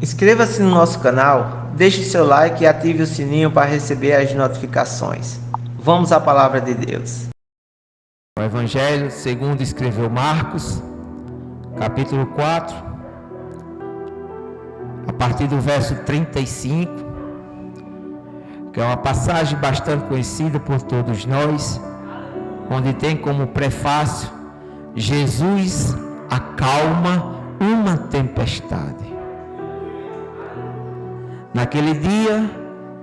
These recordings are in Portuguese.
Inscreva-se no nosso canal, deixe seu like e ative o sininho para receber as notificações. Vamos à palavra de Deus. O Evangelho segundo escreveu Marcos, capítulo 4, a partir do verso 35, que é uma passagem bastante conhecida por todos nós, onde tem como prefácio: Jesus acalma uma tempestade. Naquele dia,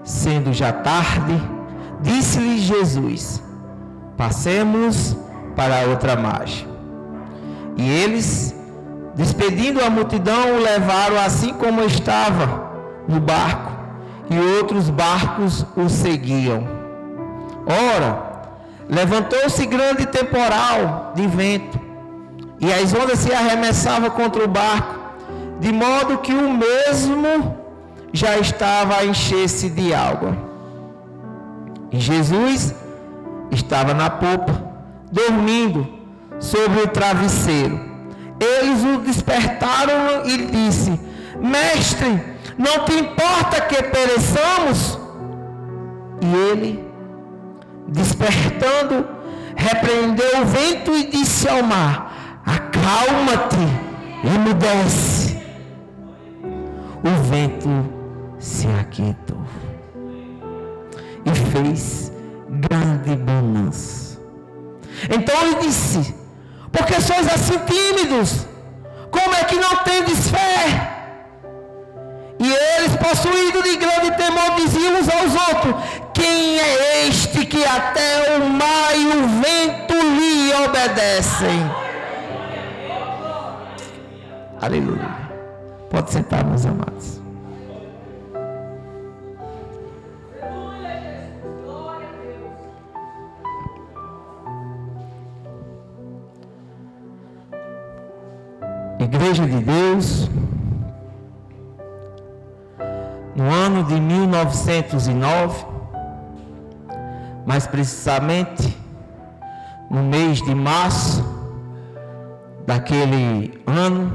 sendo já tarde, disse-lhe Jesus: passemos para outra margem. E eles, despedindo a multidão, o levaram assim como estava no barco, e outros barcos o seguiam. Ora, levantou-se grande temporal de vento, e as ondas se arremessavam contra o barco, de modo que o mesmo já estava a encher-se de água. E Jesus estava na popa, dormindo sobre o travesseiro. Eles o despertaram e disse: Mestre, não te importa que pereçamos? E ele, despertando, repreendeu o vento e disse ao mar: acalma-te, emudece. O vento se aquietou e fez grande bonança. Então ele disse: por que sois assim tímidos? Como é que não tendes fé? E eles, possuídos de grande temor, diziam uns aos outros: quem é este que até o mar e o vento lhe obedecem? Aleluia. Pode sentar, meus amados. Igreja de Deus, no ano de 1909, mais precisamente no mês de março daquele ano,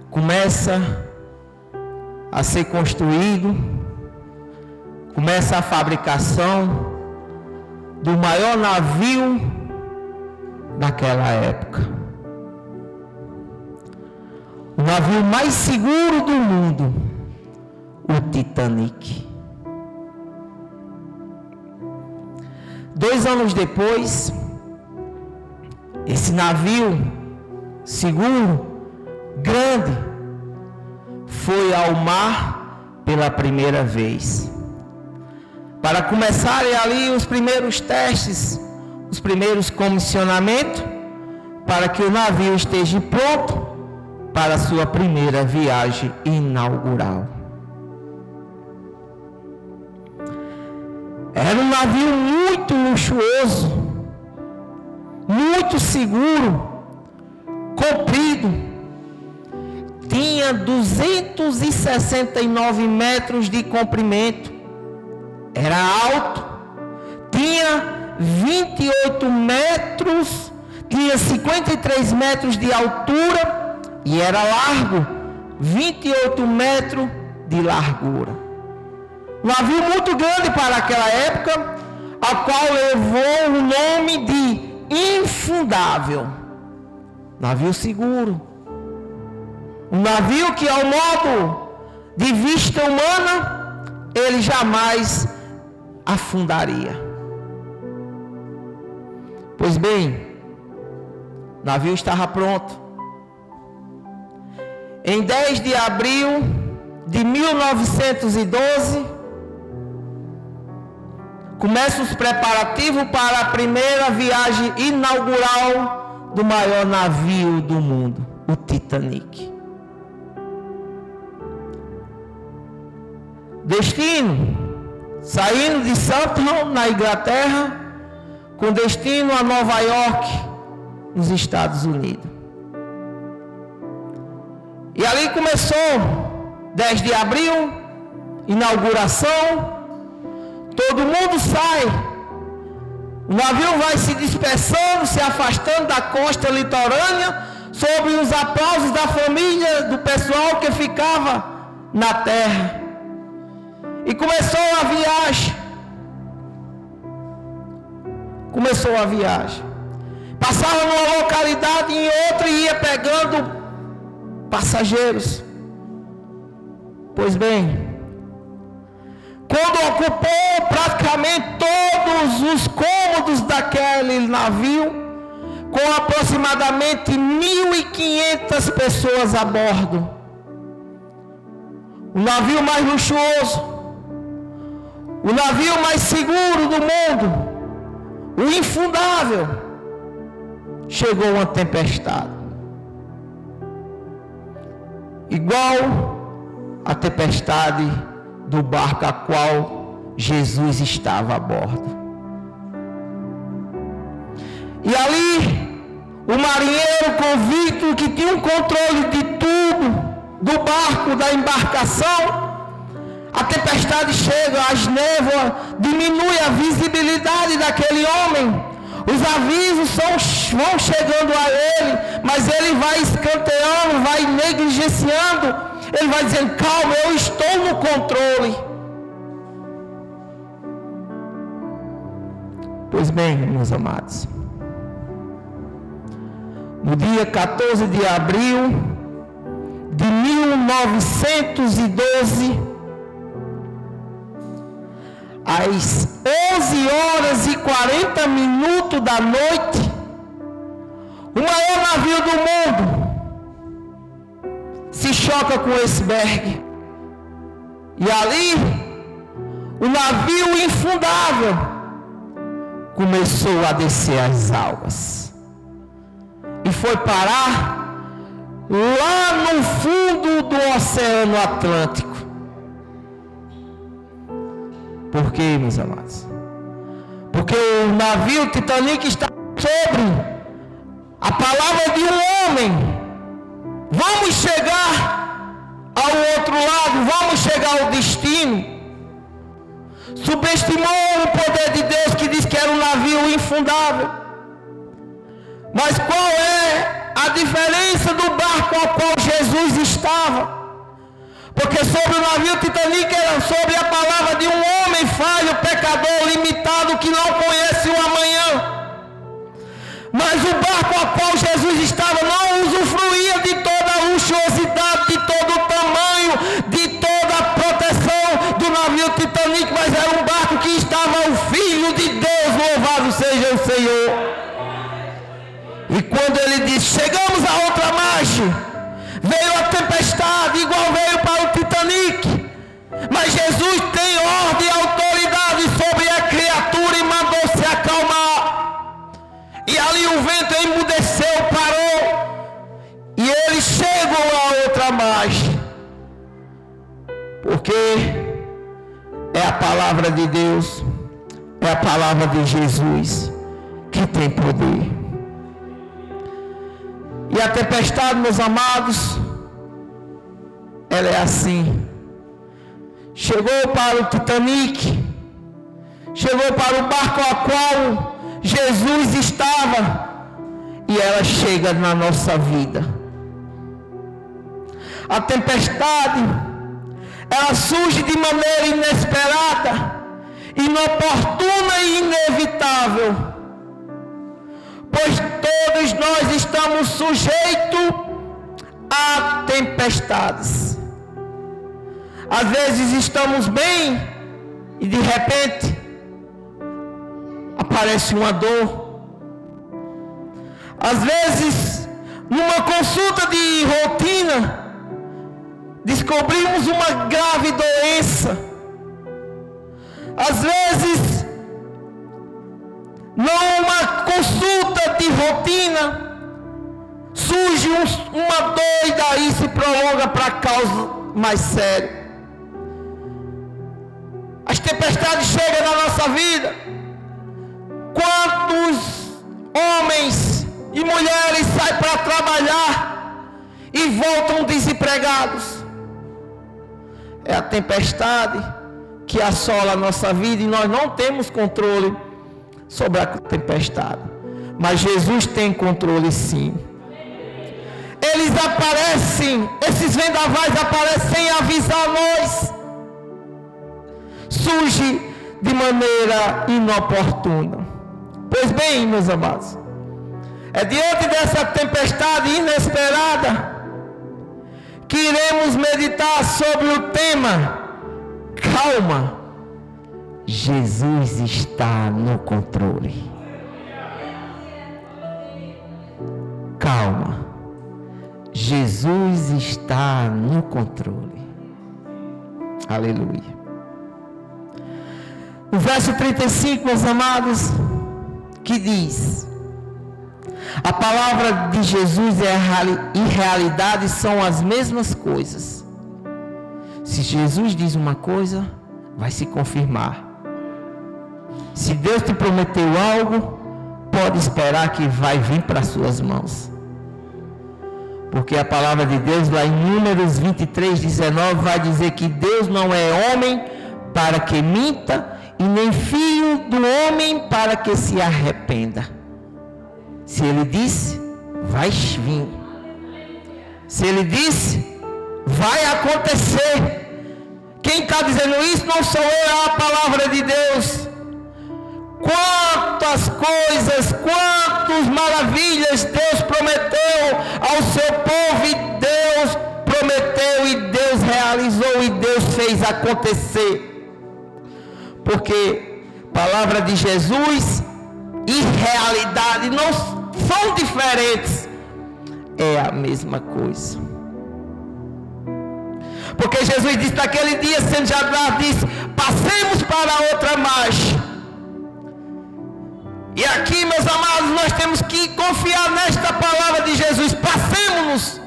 começa a ser construído, começa a fabricação do maior navio daquela época. O navio mais seguro do mundo, o Titanic. 2 anos depois, esse navio seguro, grande, foi ao mar pela primeira vez, para começarem ali os primeiros testes, os primeiros comissionamentos, para que o navio esteja pronto para a sua primeira viagem inaugural. Era um navio muito luxuoso, muito seguro, comprido, tinha 269 metros de comprimento, era alto, tinha 28 metros, tinha 53 metros de altura, e era largo, 28 metros de largura. Um navio muito grande para aquela época, a qual levou o nome de infundável. Navio seguro. Um navio que, ao modo de vista humana, ele jamais afundaria. Pois bem, o navio estava pronto. Em 10 de abril de 1912, começam os preparativos para a primeira viagem inaugural do maior navio do mundo, o Titanic. Destino, saindo de Southampton, na Inglaterra, com destino a Nova York, nos Estados Unidos. E ali começou, 10 de abril, inauguração, todo mundo sai, o navio vai se dispersando, se afastando da costa litorânea, sob os aplausos da família, do pessoal pessoal que ficava na terra. E começou a viagem. Passava numa localidade e em outra e ia pegando passageiros. Pois bem, quando ocupou praticamente todos os cômodos daquele navio, com aproximadamente 1.500 pessoas a bordo, o navio mais luxuoso, o navio mais seguro do mundo, o infundável, chegou uma tempestade, igual a tempestade do barco a qual Jesus estava a bordo. E ali, o marinheiro convicto que tinha um controle de tudo, do barco, da embarcação, a tempestade chega, as névoas diminui a visibilidade daquele homem, os avisos vão chegando a ele, mas ele vai escanteando, vai negligenciando, ele vai dizendo: calma, eu estou no controle. Pois bem, meus amados, no dia 14 de abril de 1912, às 11h40 da noite, o maior navio do mundo se choca com o iceberg. E ali, o navio infundável começou a descer as águas. E foi parar lá no fundo do Oceano Atlântico. Por quê, meus amados? Porque o navio Titanic está sobre a palavra de um homem. Vamos chegar ao outro lado, vamos chegar ao destino. Subestimou o poder de Deus, que diz que era um navio infundável. Mas qual é a diferença do barco ao qual Jesus estava? Porque sobre o navio Titanic era sobre a palavra de um homem falho, pecador, limitado, que não conhece o amanhã. Mas o barco ao qual Jesus estava não usufruía de toda a luxuosidade, de todo o tamanho, de toda a proteção do navio Titanic, mas era um barco que estava o Filho de Deus, louvado seja o Senhor. E quando ele disse: chegamos a outra margem, veio a tempestade, igual veio para o Titanic. Mas Jesus tem ordem e autoridade sobre a criatura e mandou se acalmar. E ali o vento emudeceu, parou. E eles chegam a outra margem. Porque é a palavra de Deus, é a palavra de Jesus que tem poder. E a tempestade, meus amados, ela é assim. Chegou para o Titanic, chegou para o barco ao qual Jesus estava, e ela chega na nossa vida. A tempestade, ela surge de maneira inesperada, inoportuna e inevitável, pois todos nós estamos sujeitos a tempestades. Às vezes estamos bem e de repente aparece uma dor. Às vezes, numa consulta de rotina, descobrimos uma grave doença. Às vezes, numa consulta de rotina, surge uma dor e daí se prolonga para causa mais séria. As tempestades chegam na nossa vida. Quantos homens e mulheres saem para trabalhar e voltam desempregados? É a tempestade que assola a nossa vida e nós não temos controle sobre a tempestade. Mas Jesus tem controle sim. eles aparecem, esses vendavais aparecem sem avisar nós. Surge de maneira inoportuna. Pois bem, meus amados, é diante dessa tempestade inesperada que iremos meditar sobre o tema: calma, Jesus está no controle. Calma, Jesus está no controle. Aleluia. O verso 35, meus amados, que diz: a palavra de Jesus e realidade são as mesmas coisas. Se Jesus diz uma coisa, vai se confirmar. Se Deus te prometeu algo, pode esperar que vai vir para suas mãos. Porque a palavra de Deus, lá em Números 23:19, vai dizer que Deus não é homem para que minta, e nem filho do homem para que se arrependa. Se ele disse, vai vir. Se ele disse, vai acontecer. Quem está dizendo isso não sou eu, é a palavra de Deus. Quantas coisas, quantas maravilhas Deus prometeu ao seu povo, e Deus prometeu, e Deus realizou, e Deus fez acontecer. Porque palavra de Jesus e realidade não são diferentes, é a mesma coisa. Porque Jesus disse naquele dia, sendo já disse: passemos para outra margem. E aqui, meus amados, nós temos que confiar nesta palavra de Jesus: passemos-nos.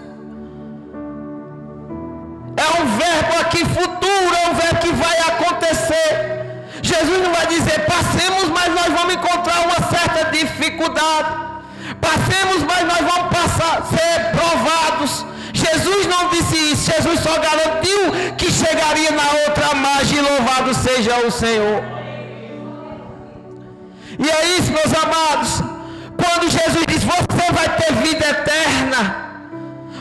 É um verbo aqui futuro, é um verbo que vai acontecer. Jesus não vai dizer passemos, mas nós vamos encontrar uma certa dificuldade. Passemos, mas nós vamos ser provados. Jesus não disse isso. Jesus só garantiu que chegaria na outra margem. Louvado seja o Senhor. E é isso, meus amados. Quando Jesus diz: você vai ter vida eterna,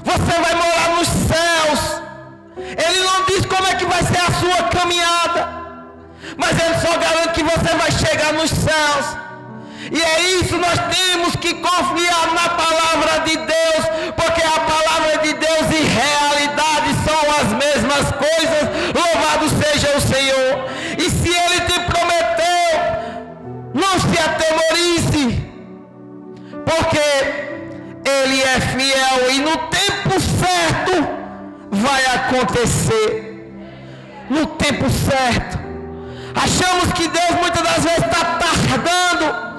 você vai morar nos céus, Ele não diz como é que vai ser a sua caminhada, mas Ele só garante que você vai chegar nos céus. E é isso, nós temos que confiar na palavra de Deus, porque a palavra de Deus e realidade são as mesmas coisas. Louvado seja o Senhor. E se Ele te prometeu, não se atemorize, porque Ele é fiel, e no tempo certo vai acontecer. No tempo certo. Achamos que Deus muitas das vezes está tardando.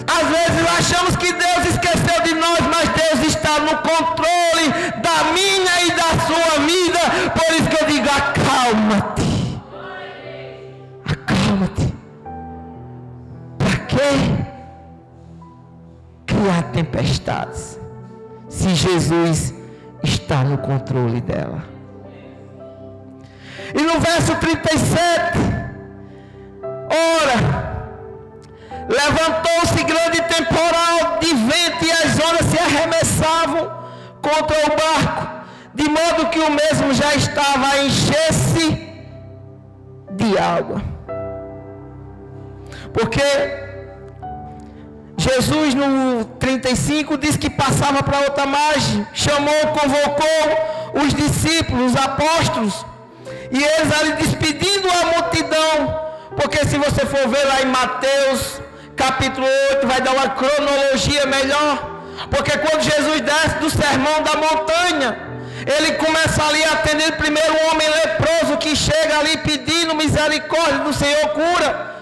Às vezes achamos que Deus esqueceu de nós, mas Deus está no controle da minha e da sua vida. Por isso que eu digo: acalma-te. Acalma-te. Para que criar tempestades, se Jesus está no controle dela? E no verso 37, ora, levantou-se grande temporal de vento, e as ondas se arremessavam contra o barco, de modo que o mesmo já estava a encher-se de água. Porque Jesus no 35 diz que passava para outra margem, chamou, convocou os discípulos, os apóstolos, e eles ali despedindo a multidão. Porque se você for ver lá em Mateus capítulo 8, vai dar uma cronologia melhor. Porque quando Jesus desce do sermão da montanha, ele começa ali a atender primeiro um homem leproso que chega ali pedindo misericórdia do Senhor, cura.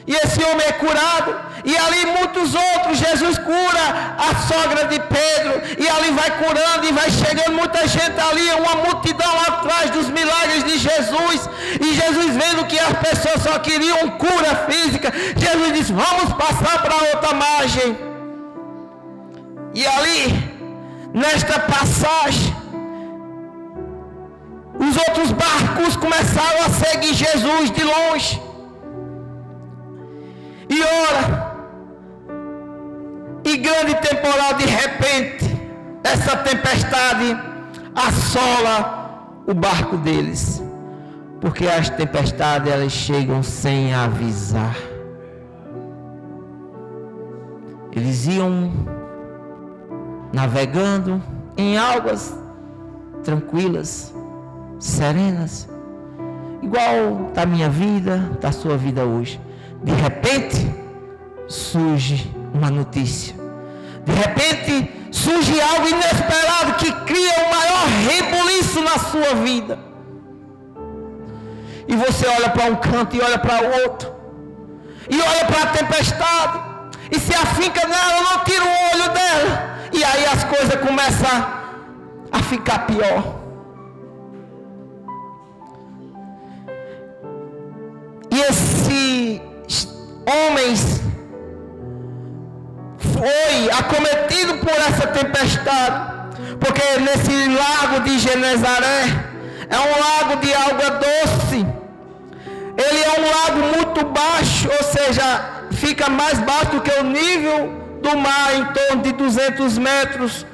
E esse homem é curado. E ali muitos outros, Jesus cura a sogra de Pedro. E ali vai curando e vai chegando muita gente ali, uma multidão atrás dos milagres de Jesus. E Jesus, vendo que as pessoas só queriam cura física, Jesus disse: vamos passar para outra margem. E ali, nesta passagem, os outros barcos começaram a seguir Jesus de longe. E ora, e grande temporal, de repente, é essa tempestade assola o barco deles. Porque as tempestades, elas chegam sem avisar. Eles iam navegando em águas tranquilas, serenas, igual da minha vida, da sua vida hoje. De repente surge uma notícia, de repente surge algo inesperado que cria o maior rebuliço na sua vida, e você olha para um canto e olha para o outro, e olha para a tempestade e se afinca nela, não tira o olho dela, e aí as coisas começam a ficar pior. E esses homens foi acometido por essa tempestade, porque nesse lago de Genezaré é um lago de água doce. Ele é um lago muito baixo, ou seja, fica mais baixo do que o nível do mar, em torno de 200 metros.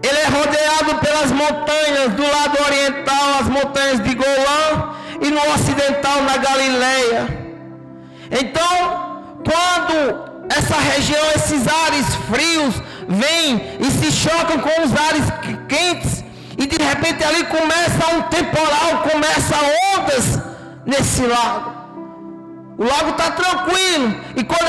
Ele é rodeado pelas montanhas, do lado oriental as montanhas de Golã, e no ocidental na Galileia. Então, quando essa região, esses ares frios vêm e se chocam com os ares quentes, e de repente ali começa um temporal, começa ondas nesse lago. O lago está tranquilo, e quando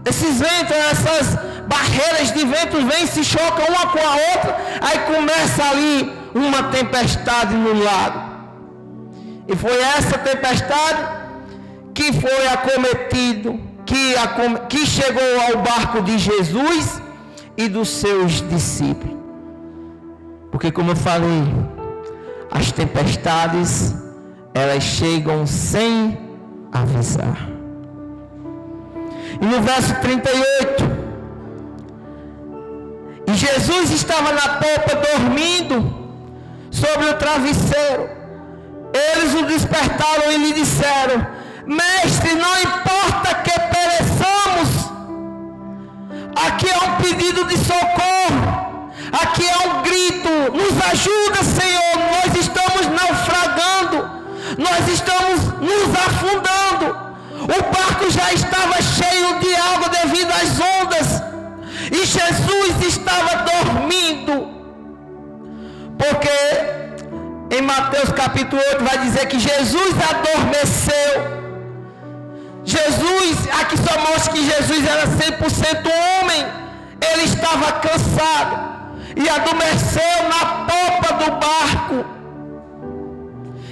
esses ventos, essas barreiras de ventos vêm e se chocam uma com a outra, aí começa ali uma tempestade no lago. E foi essa tempestade que foi acometido, que chegou ao barco de Jesus e dos seus discípulos. Porque, como eu falei, as tempestades, elas chegam sem avisar. E no verso 38, e Jesus estava na popa dormindo sobre o travesseiro. Eles o despertaram e lhe disseram: Mestre, não importa que pereçamos. Aqui é um pedido de socorro, aqui é um grito: nos ajuda, Senhor, nós estamos naufragando, nós estamos nos afundando. O barco já estava cheio de água devido às ondas, e Jesus estava dormindo, porque em Mateus capítulo 8 vai dizer que Jesus adormeceu. Jesus, aqui só mostra que Jesus era 100% homem. Ele estava cansado e adormeceu na popa do barco.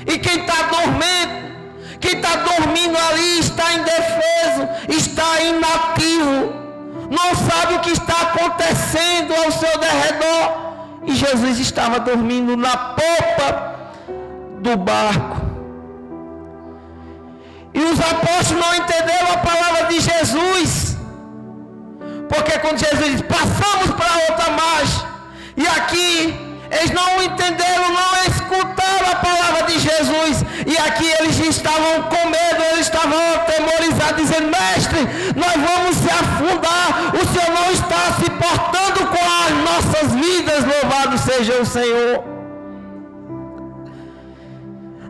E quem está dormindo ali está indefeso, está inativo, não sabe o que está acontecendo ao seu derredor. E Jesus estava dormindo na popa do barco. E os apóstolos não entenderam a palavra de Jesus, porque quando Jesus disse: passamos para outra margem, e aqui eles não entenderam, não escutaram a palavra de Jesus, e aqui eles estavam com medo, eles estavam atemorizados, dizendo: Mestre, nós vamos se afundar, o Senhor não está se portando com as nossas vidas, louvado seja o Senhor.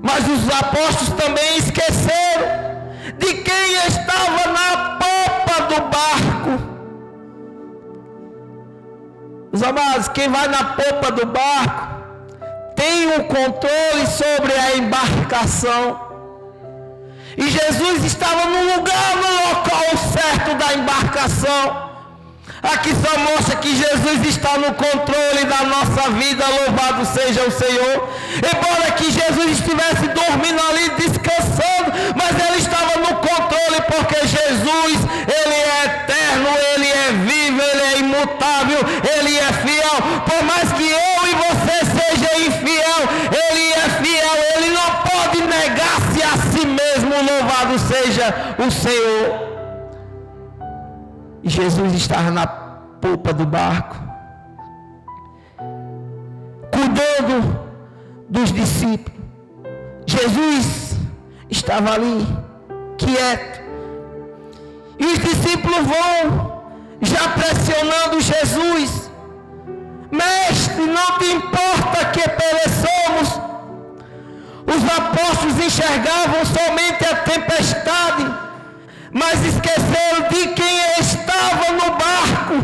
Mas os apóstolos também esqueceram de quem estava na popa do barco. Os amados, quem vai na popa do barco tem o controle sobre a embarcação. E Jesus estava no local certo da embarcação. Aqui só mostra que Jesus está no controle da nossa vida, louvado seja o Senhor. Embora que Jesus estivesse dormindo ali, descansando, mas ele estava no controle, porque Jesus, ele é eterno, ele é vivo, ele é imutável, ele é fiel. Por mais que eu e você seja infiel, ele é fiel, ele não pode negar-se a si mesmo, louvado seja o Senhor. E Jesus estava na popa do barco, cuidando dos discípulos. Jesus estava ali, quieto. E os discípulos vão já pressionando Jesus. Mestre, não te importa que pereçamos. Os apóstolos enxergavam somente a tempestade, mas esqueceram de quem estava no barco.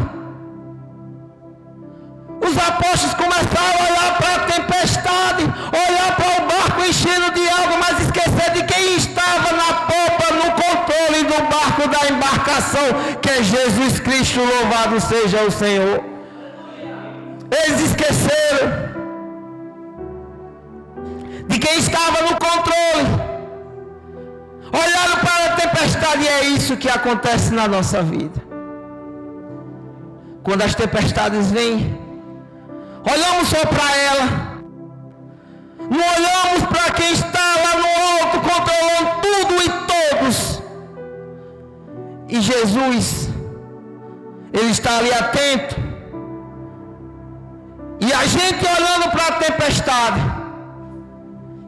Os apóstolos começaram a olhar para a tempestade, olhar para o barco enchendo de água, mas esqueceram de quem estava na popa, no controle do barco da embarcação, que é Jesus Cristo, louvado seja o Senhor. Eles esqueceram de quem estava no controle. Olharam para a tempestade, e é isso que acontece na nossa vida. Quando as tempestades vêm, olhamos só para ela, não olhamos para quem está lá no alto, controlando tudo e todos. E Jesus, Ele está ali atento, e a gente olhando para a tempestade,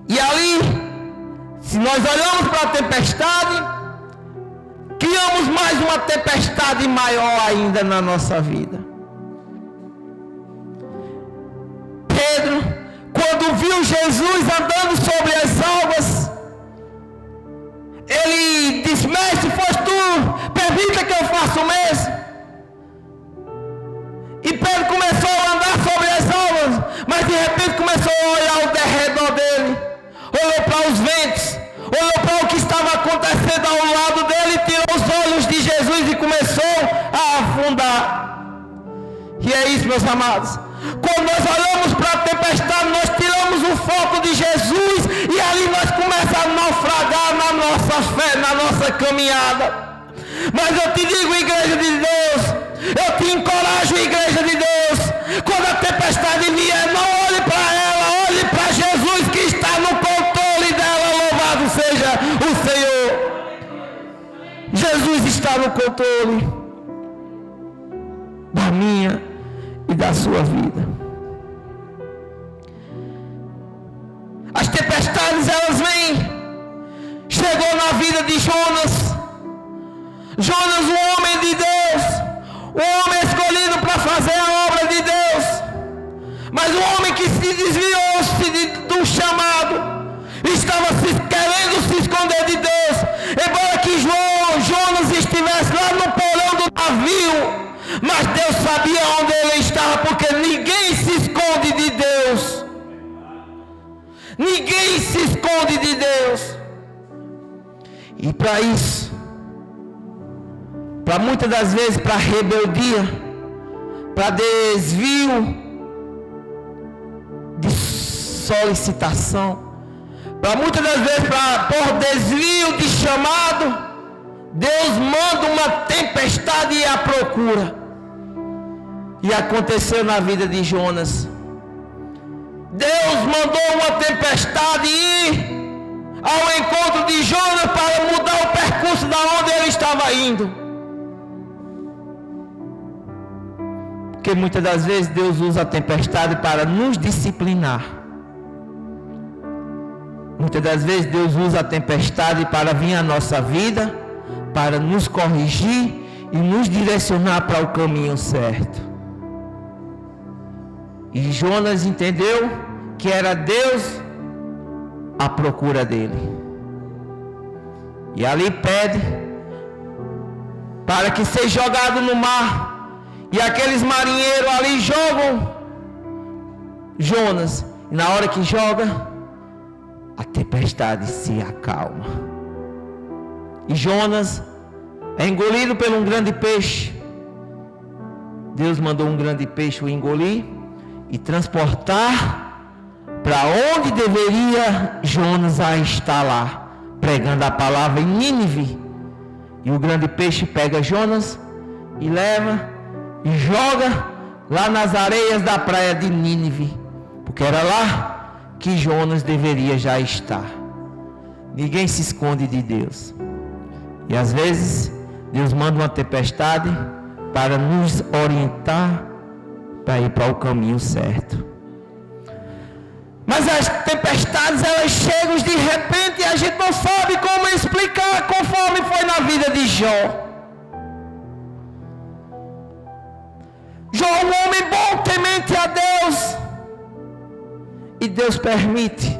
e ali, se nós olhamos para a tempestade, criamos mais uma tempestade maior ainda na nossa vida. Pedro, quando viu Jesus andando sobre as águas, ele disse: mestre, foste tu, permita que eu faça o mesmo. E Pedro começou a andar sobre as águas, mas de repente começou a olhar ao derredor dele, olhou para os ventos, olhou para o que estava acontecendo ao lado dele, tirou os olhos de Jesus e começou a afundar. E é isso, meus amados. Quando nós olhamos para a tempestade, nós tiramos o foco de Jesus, e ali nós começamos a naufragar na nossa fé, na nossa caminhada. Mas eu te digo, igreja de Deus, eu te encorajo, igreja de Deus, quando a tempestade vier, não olhe para ela, olhe para Jesus que está no controle dela, louvado seja o Senhor. Jesus está no controle da minha e da sua vida. As tempestades, elas vêm. Chegou na vida de Jonas, um homem de Deus, um homem escolhido para fazer a obra de Deus, mas um homem que se desviou do chamado, estava querendo se esconder de Deus, embora que Jonas estivesse lá no porão do navio, mas Deus sabia onde ele estava, porque ninguém se esconde de Deus. Ninguém se esconde de Deus. E para isso, para muitas das vezes, para rebeldia, para desvio de solicitação, para muitas das vezes, por desvio de chamado, Deus manda uma tempestade e a procura. E aconteceu na vida de Jonas. Deus mandou uma tempestade ir ao encontro de Jonas para mudar o percurso da onde ele estava indo. Porque muitas das vezes Deus usa a tempestade para nos disciplinar. Muitas das vezes Deus usa a tempestade para vir à nossa vida, para nos corrigir e nos direcionar para o caminho certo. E Jonas entendeu que era Deus à procura dele. E ali pede para que seja jogado no mar. E aqueles marinheiros ali jogam Jonas. E na hora que joga, a tempestade se acalma. E Jonas é engolido por um grande peixe. Deus mandou um grande peixe o engolir e transportar para onde deveria Jonas estar lá, pregando a palavra em Nínive. E o grande peixe pega Jonas e leva e joga lá nas areias da praia de Nínive, porque era lá que Jonas deveria já estar. Ninguém se esconde de Deus. E às vezes Deus manda uma tempestade para nos orientar para ir para o caminho certo. Mas as tempestades, elas chegam de repente e a gente não sabe como explicar, conforme foi na vida de Jó. Jó, um homem bom, temente a Deus. E Deus permite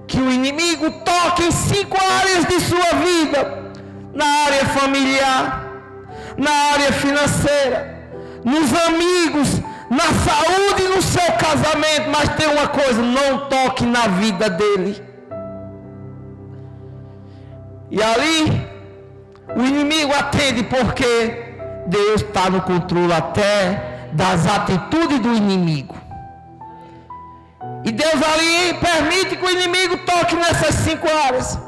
que o inimigo toque em 5 áreas de sua vida: na área familiar, na área financeira, nos amigos, na saúde e no seu casamento. Mas tem uma coisa: não toque na vida dele. E ali o inimigo atende, porque Deus está no controle até das atitudes do inimigo. E Deus ali permite que o inimigo toque nessas 5 áreas.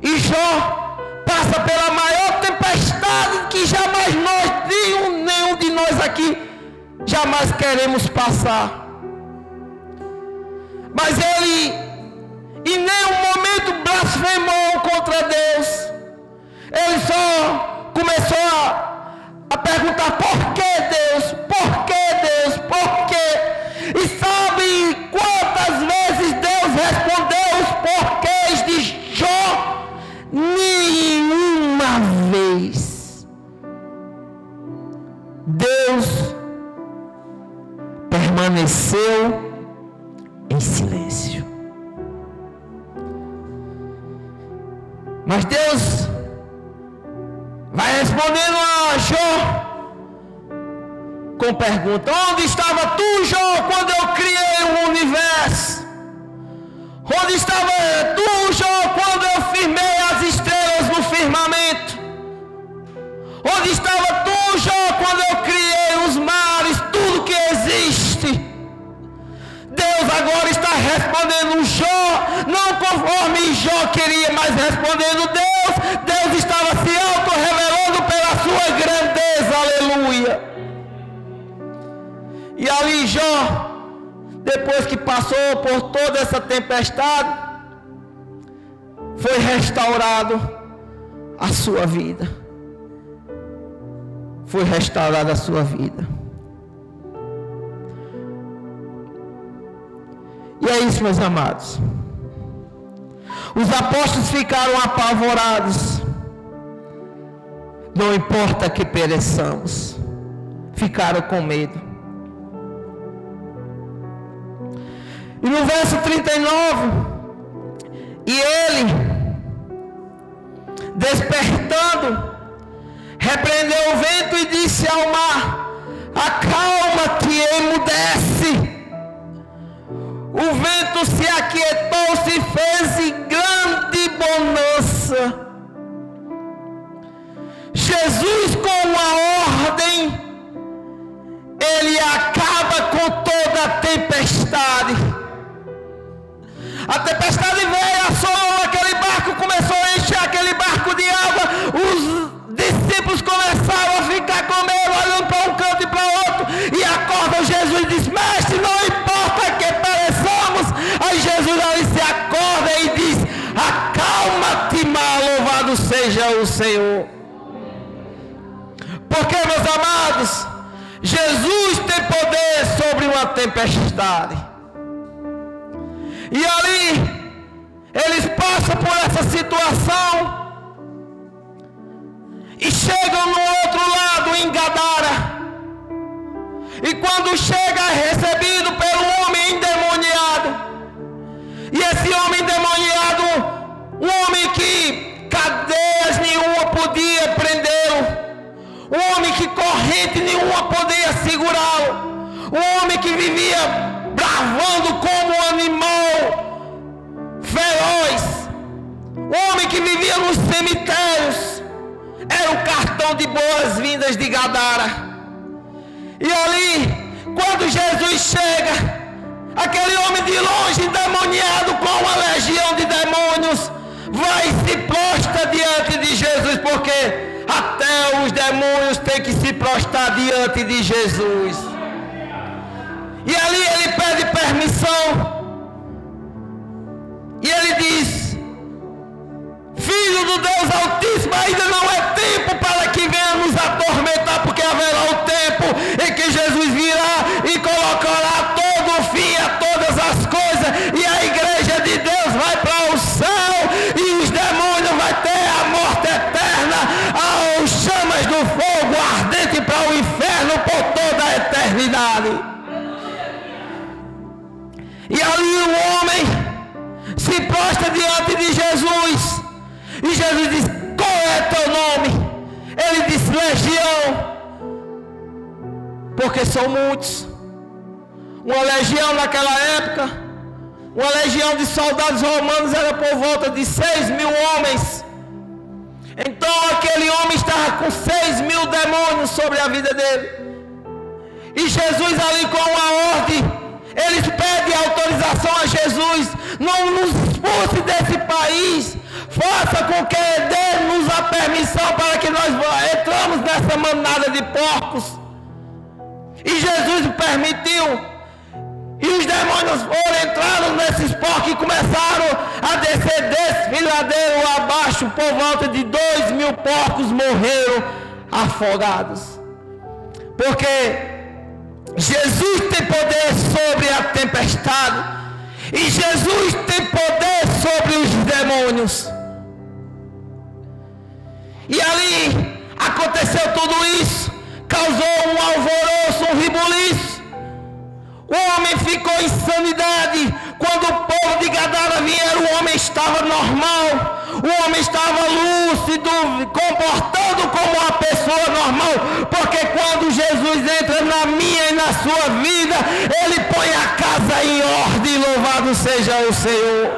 E Jó passa pela maior tempestade que jamais nenhum de nós aqui jamais queremos passar. Mas ele em nenhum momento blasfemou contra Deus. Ele só começou a perguntar: por que Deus? Por que Deus? Por quê? E sabe quantas vezes Deus respondeu os porquês de Jó? Nenhuma vez. Deus permaneceu em silêncio. Mas Deus vai respondendo a Jó com pergunta: onde estava tu, Jó, quando eu criei o universo? Onde estava tu, Jó, quando eu firmei as estrelas no firmamento? Onde estava tu, Jó, quando eu criei os mares, tudo que existe? Deus agora está respondendo Jó, não conforme Jó queria, mas respondendo Deus. Deus estava se auto-revelando pela sua grandeza, aleluia. E ali Jó, depois que passou por toda essa tempestade, foi restaurado a sua vida. Foi restaurada a sua vida. E é isso, meus amados. Os apóstolos ficaram apavorados. Não importa que pereçamos. Ficaram com medo. E no verso 39, e ele, despertando, repreendeu o vento e disse ao mar: acalma-te e emudece. O vento se aquietou, se fez grande bonança. Jesus, com uma ordem, ele acaba com toda a tempestade. A tempestade veio, assolou aquele barco, começou a encher aquele barco de água. Os discípulos começaram a ficar com medo, olhando para um canto e para outro. E acordam Jesus e diz: mestre, não importa que pereçamos. Aí Jesus ali se acorda e diz: acalma-te, mar, louvado seja o Senhor. Porque, meus amados, Jesus tem poder sobre uma tempestade. E ali, eles passam por essa situação e chegam no outro lado, em Gadara. E quando chega, é recebido pelo homem endemoniado. E esse homem endemoniado, um homem que cadeias nenhuma podia prendê-lo, um homem que corrente nenhuma podia segurá-lo, um homem que vivia bravando como um animal feroz, um homem que vivia nos cemitérios. Era o cartão de boas-vindas de Gadara. E ali, quando Jesus chega, aquele homem de longe, endemoniado com uma legião de demônios, vai e se prostra diante de Jesus, porque até os demônios têm que se prostrar diante de Jesus. E ali ele pede permissão. E ele diz: Filho do Deus Altíssimo, ainda não é tempo para que venha nos atormentar, porque haverá o tempo em que Jesus virá e colocará todo o fim a todas as coisas, e a igreja de Deus vai para o céu, e os demônios vai ter a morte eterna, as chamas do fogo ardente para o inferno por toda a E ali o homem se prostra diante de Jesus. E Jesus diz: qual é teu nome? Ele disse: Legião. Porque são muitos. Uma legião naquela época, uma legião de soldados romanos era por volta de 6.000 homens. Então aquele homem estava com 6.000 demônios sobre a vida dele. E Jesus ali com uma ordem, eles pedem autorização a Jesus: não nos expulse desse país, faça com que dê-nos a permissão para que nós entramos nessa manada de porcos. E Jesus permitiu. E os demônios entraram nesses porcos e começaram a descer desfiladeiro abaixo. Por volta de 2.000 porcos morreram afogados. Porque Jesus tem poder sobre a tempestade. E Jesus tem poder sobre os demônios. E ali aconteceu tudo isso. Causou um alvoroço, um rebuliço. O homem ficou em sanidade. Quando o povo de Gadara vieram, o homem estava normal. O homem estava lúcido, comportando como uma pessoa normal. Porque quando Jesus entra na minha e na sua vida, Ele põe a casa em ordem. Louvado seja o Senhor.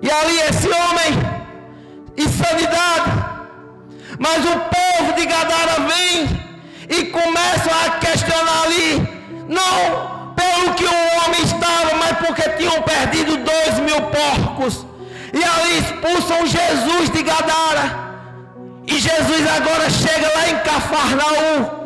E ali esse homem, em sanidade. Mas o povo de Gadara vem e começam a questionar ali, não pelo que o homem estava, mas porque tinham perdido 2.000 porcos. E ali expulsam Jesus de Gadara. E Jesus agora chega lá em Cafarnaum.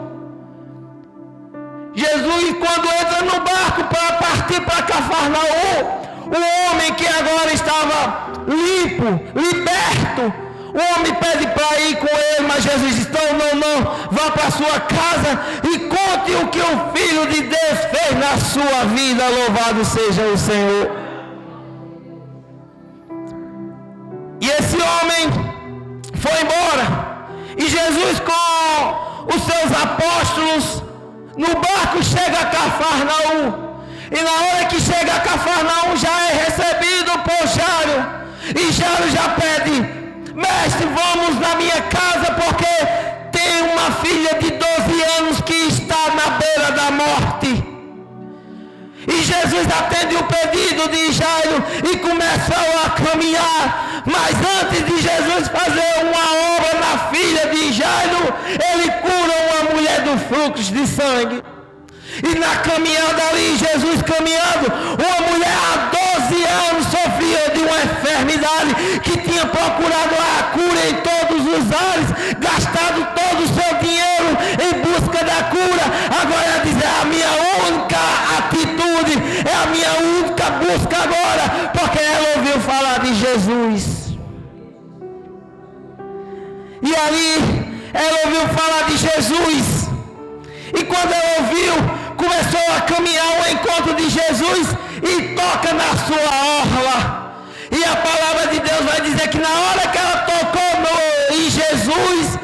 Jesus, quando entra no barco para partir para Cafarnaum, o homem que agora estava limpo, liberto, o homem pede para ir com ele, mas Jesus diz: não, vá para a sua casa e conte o que o Filho de Deus fez na sua vida. Louvado seja o Senhor. E esse homem foi embora. E Jesus com os seus apóstolos no barco chega a Cafarnaum. E na hora que chega a Cafarnaum já é recebido por Jairo. E Jairo já pede: mestre, vamos na minha casa, porque tem uma filha de 12 anos que está na beira da morte. E Jesus atende o pedido de Jairo e começou a caminhar. Mas antes de Jesus fazer uma obra na filha de Jairo, ele cura uma mulher do fluxo de sangue. E na caminhada ali, Jesus caminhando, uma mulher há 12 anos sofria de uma enfermidade, que tinha procurado a cura em todos os ares, gastado todo o seu dinheiro em busca da cura. Agora ela diz: é a minha única atitude, é a minha única busca agora, porque ela ouviu falar de Jesus. E ali, ela ouviu falar de Jesus. E quando ela ouviu, começou a caminhar ao encontro de Jesus e toca na sua orla. E a palavra de Deus vai dizer que na hora que ela tocou em Jesus,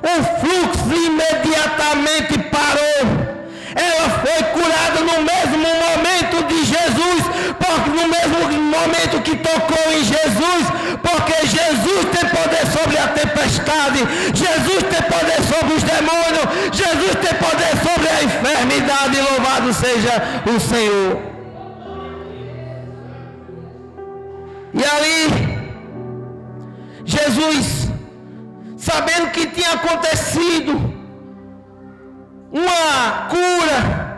o fluxo imediatamente parou. Ela foi curada no mesmo momento de Jesus, porque no mesmo momento que tocou em Jesus, porque Jesus tem poder sobre a tempestade, Jesus tem poder sobre os demônios, Jesus tem poder sobre a enfermidade. Louvado seja o Senhor. E ali, Jesus, sabendo que tinha acontecido uma cura,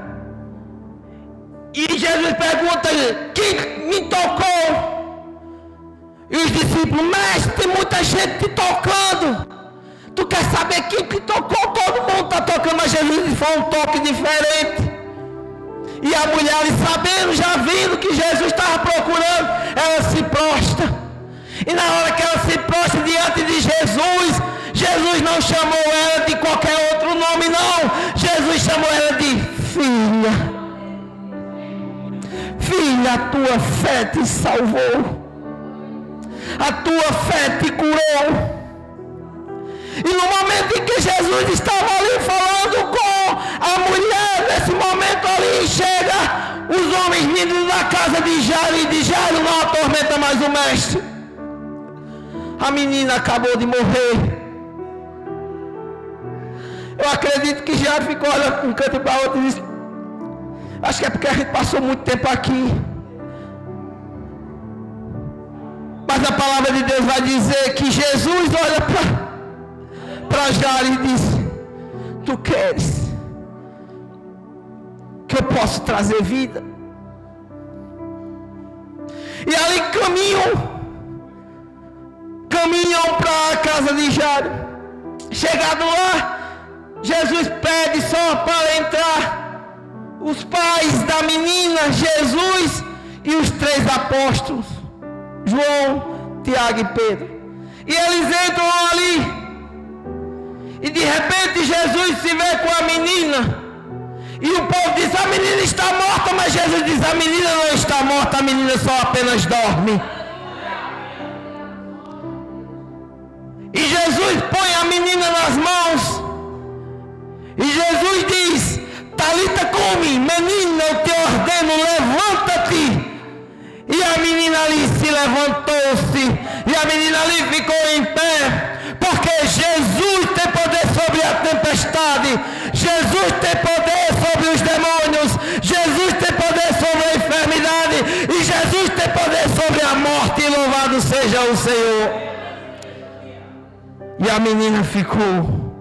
e Jesus pergunta: quem me tocou? E os discípulos: mestre, tem muita gente te tocando, tu quer saber quem te tocou? Todo mundo está tocando. Mas Jesus foi um toque diferente. E a mulher, sabendo, já vindo que Jesus estava procurando, ela se prostra. E na hora que ela se prostra diante de Jesus, Jesus não chamou ela de qualquer outro nome, não. Jesus chamou ela de filha. Filha, a tua fé te salvou. A tua fé te curou. E no momento em que Jesus estava ali falando com a mulher, nesse momento ali chega indo na casa de Jairo e de Jairo não atormenta mais o mestre. A menina acabou de morrer. Eu acredito que Jairo ficou olhando para um canto e para outro e disse: acho que é porque a gente passou muito tempo aqui. Mas a palavra de Deus vai dizer que Jesus olha para Jairo e diz: tu queres que eu possa trazer vida? E ali caminham para a casa de Jairo. Chegado lá, Jesus pede só para entrar os pais da menina, Jesus e os 3 apóstolos, João, Tiago e Pedro. E eles entram ali. E de repente Jesus se vê com a menina. E o povo diz: a menina está morta. Mas Jesus diz: a menina não está morta, a menina só apenas dorme. E Jesus põe a menina nas mãos. E Jesus diz: Talita cumi, menina, eu te ordeno, levanta-te. E a menina ali se levantou-se. E a menina ali ficou em pé. Porque Jesus tem poder sobre a tempestade. Jesus tem poder sobre os demônios. Jesus tem poder sobre a enfermidade. E Jesus tem poder sobre a morte. E louvado seja o Senhor. E a menina ficou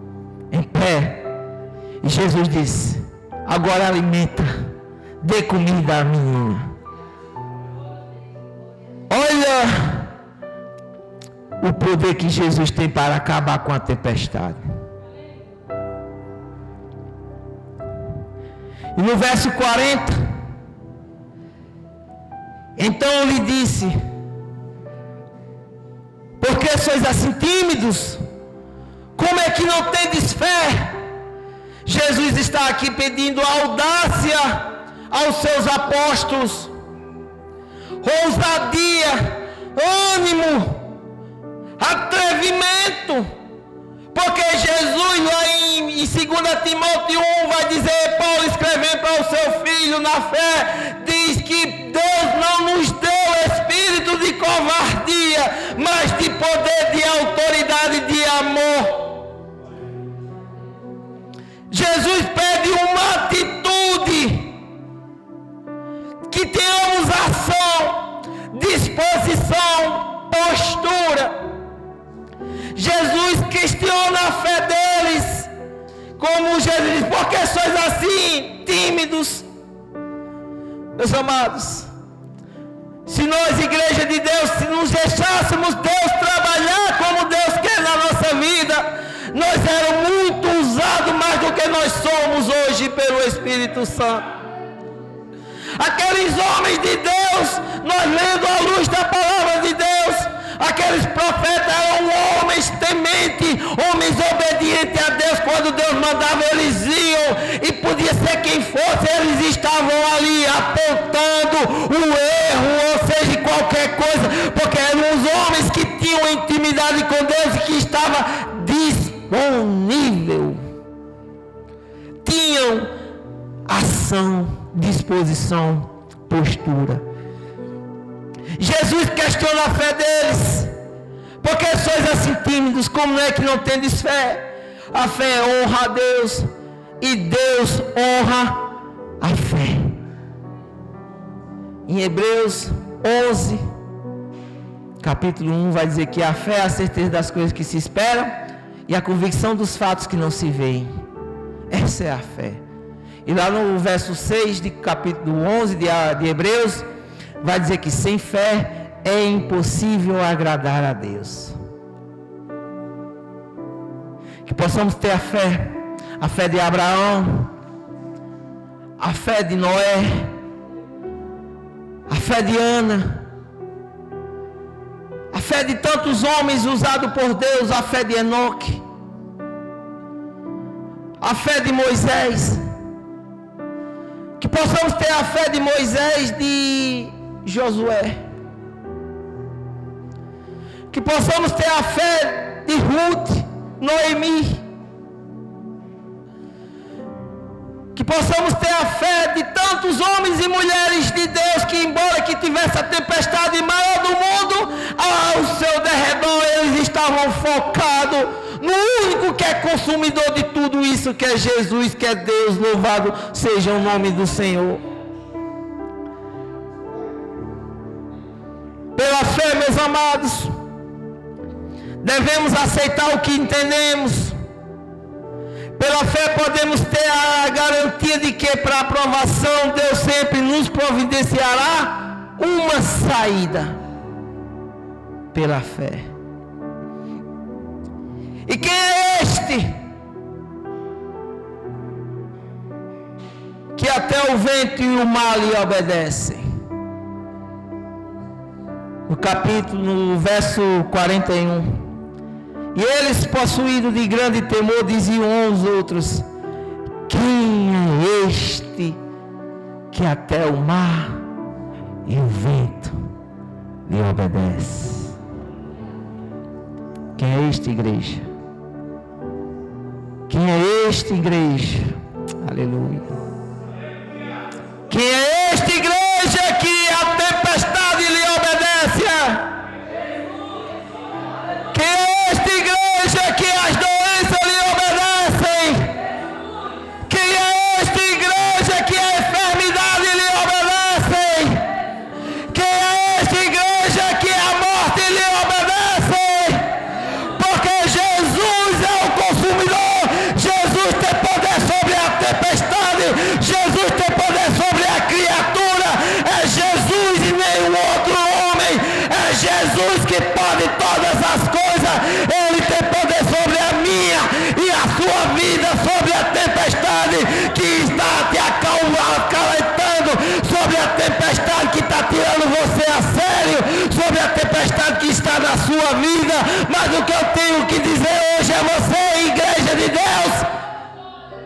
em pé. E Jesus disse: agora alimenta, dê comida à menina. Olha o poder que Jesus tem para acabar com a tempestade. E no verso 40, então lhe disse: por que sois assim tímidos? Como é que não tendes fé? Jesus está aqui pedindo audácia aos seus apóstolos, ousadia, ânimo, atrevimento, porque Jesus lá em 2 Timóteo 1 vai dizer, Paulo escrevendo para o seu filho na fé, diz que Deus não nos deu espírito de covardia, mas de poder, de autoridade, de amor. Jesus pede uma atitude, que tenhamos ação, disposição, postura. Jesus questiona a fé deles, como Jesus diz: por que sois assim, tímidos? Meus amados, se nós, igreja de Deus, se nos deixássemos Deus trabalhar como Deus quer na nossa vida, nós éramos muito usados mais do que nós somos hoje pelo Espírito Santo. Aqueles homens de Deus, nós lendo à luz da palavra de Deus, aqueles profetas eram homens tementes, homens obedientes a Deus. Quando Deus mandava, eles iam, e podia ser quem fosse, eles estavam ali apontando o erro, ou seja, qualquer coisa, porque eram os homens que tinham intimidade com Deus e que estavam disponível, tinham ação, disposição, postura. Jesus questiona a fé deles: por que sois assim tímidos? Como é que não tendes fé? A fé honra a Deus e Deus honra a fé. Em Hebreus 11, capítulo 1, vai dizer que a fé é a certeza das coisas que se esperam e a convicção dos fatos que não se veem. Essa é a fé. E lá no verso 6 de capítulo 11 de Hebreus, vai dizer que sem fé é impossível agradar a Deus. Que possamos ter a fé de Abraão, a fé de Noé, a fé de Ana, a fé de tantos homens usados por Deus, a fé de Enoque, a fé de Moisés. Que possamos ter a fé de Moisés, de Josué. Que possamos ter a fé de Ruth, Noemi. Que possamos ter a fé de tantos homens e mulheres de Deus essa tempestade maior do mundo, ao seu derredor eles estavam focados no único que é consumidor de tudo isso, que é Jesus, que é Deus. Louvado seja o nome do Senhor. Pela fé, meus amados, devemos aceitar o que entendemos. Pela fé podemos ter a garantia de que para a aprovação Deus sempre nos providenciará uma saída. Pela fé. E quem é este que até o vento e o mar lhe obedecem? No verso 41. E eles, possuídos de grande temor, diziam uns aos outros: quem é este que até o mar e o vento lhe obedece? Quem é este, igreja? Quem é este, igreja? Aleluia. Quem é este, igreja, que a tempestade lhe obedece? Quem é esta igreja que as doenças lhe obedecem? Quem é esta igreja que a enfermidade lhe obedece? Quem é esta igreja que a morte lhe obedece? Porque Jesus é o consumidor. Jesus tem poder sobre a tempestade. Jesus tem poder sobre a criatura. É Jesus e nenhum outro homem. É Jesus que pode todas as coisas. Ele tem poder sobre a minha e a sua vida, sobre a tempestade que está te acalentando, sobre a tempestade que está tirando você a sério, sobre a tempestade que está na sua vida. Mas o que eu tenho que dizer hoje é você, igreja de Deus,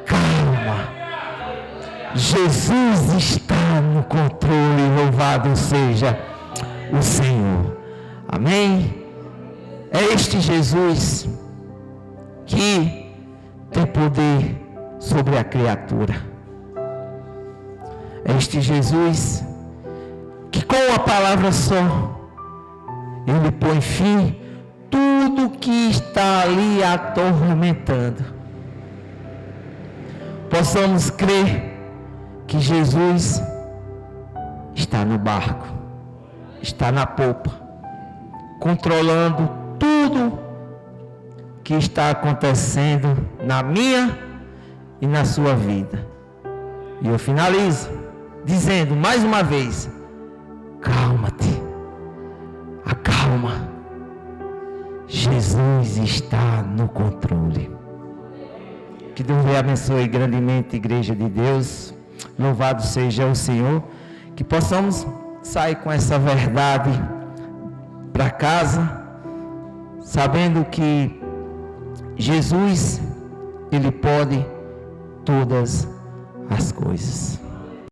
calma. Jesus está no controle, louvado seja o Senhor. Amém? É este Jesus que tem poder sobre a criatura. É este Jesus que com uma palavra só ele põe fim tudo que está ali atormentando. Possamos crer que Jesus está no barco, está na popa, controlando tudo que está acontecendo na minha e na sua vida. E eu finalizo dizendo mais uma vez: calma-te, acalma. Jesus está no controle. Que Deus lhe abençoe grandemente, igreja de Deus. Louvado seja o Senhor. Que possamos sair com essa verdade para casa, sabendo que Jesus, Ele pode todas as coisas.